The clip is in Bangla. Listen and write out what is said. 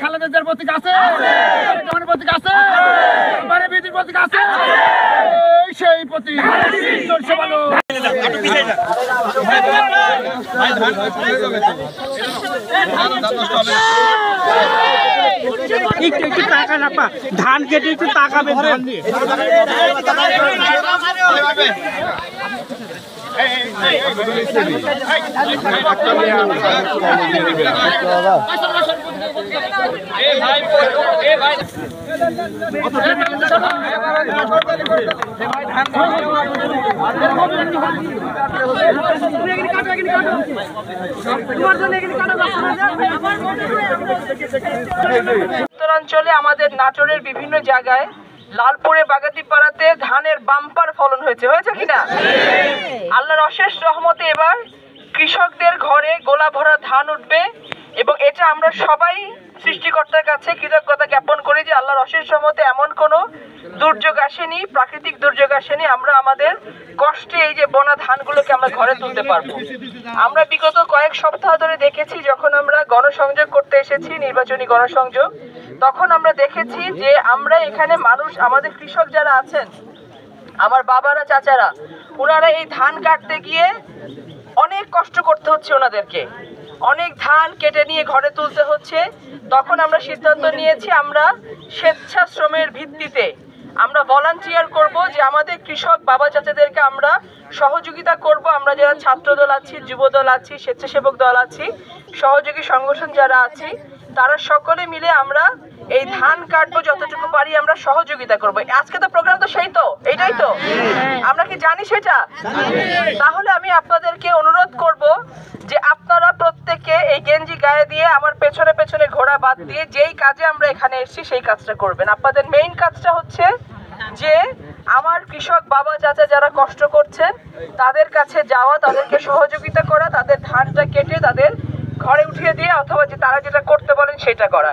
খালেদার প্রতীক আছে, প্রতীক আছে, বিধির প্রতীক আছে, সেই প্রতীক ভালো। একটু টাকা না পা ধান কেটে একটু তাকাবে ধান দিয়ে উত্তরাঞ্চলে আমাদের নাটোরের বিভিন্ন জায়গায় লালপুরে বাগাতিপাড়াতে ধানের বাম্পার ফলন হয়েছে কিনা? আল্লাহর অশেষ রহমতে এবার কৃষকদের ঘরে গোলা ভরা ধান উঠবে এবং এটা আমরা সবাই সৃষ্টিকর্তার কাছে কৃতজ্ঞতা জ্ঞাপন করি যে আল্লাহর অশেষ রহমতে এমন কোনো দুর্যোগ আসেনি, প্রাকৃতিক দুর্যোগ আসেনি, আমরা আমাদের কষ্টে এই যে বোনা ধানগুলোকে আমরা ঘরে তুলতে পারবো। আমরা বিগত কয়েক সপ্তাহ ধরে দেখেছি, যখন আমরা গণসংযোগ করতে এসেছি, নির্বাচনী গণসংযোগ, তখন আমরা দেখেছি যে আমরা এখানে মানুষ, আমাদের কৃষক যারা আছেন, আমার বাবারা চাচারা, ওনারা এই ধান কাটতে গিয়ে অনেক কষ্ট করতে হচ্ছে, ওনাদেরকে অনেক ধান কেটে নিয়ে ঘরে তুলতে হচ্ছে। তখন আমরা সিদ্ধান্ত নিয়েছি আমরা স্বেচ্ছাশ্রমের ভিত্তিতে আমরা ভলান্টিয়ার করব, যে আমাদের কৃষক বাবা চাচাদেরকে আমরা সহযোগিতা করব। আমরা যারা ছাত্রদল আছি, যুবদল আছি, স্বেচ্ছাসেবক দল আছি, সহযোগী সংগঠন যারা আছি, তারা সকলে মিলে আমরা এই ধান কাটবো, যতটুকু পারি আমরা সহযোগিতা করব। আজকে তো প্রোগ্রাম তো সেই তো, এইটাই তো, আমরা কি জানি সেটা? তাহলে আমি আপনাদেরকে অনুরোধ করব যে আপনারা প্রত্যেকে এই গেঞ্জি গায়ে দিয়ে আমার পেছনে পেছনে ঘোড়া বাদ দিয়ে যেই কাজে আমরা এখানে এসেছি সেই কাজটা করবেন। আপনাদের মেইন কাজটা হচ্ছে যে আমার কৃষক বাবা চাচা যারা কষ্ট করছেন তাদের কাছে যাওয়া, তাদেরকে সহযোগিতা করা, তাদের ধানটা কেটে তাদের ঘরে উঠিয়ে দিয়ে, অথবা যে তারা যেটা করতে বলেন সেটা করা।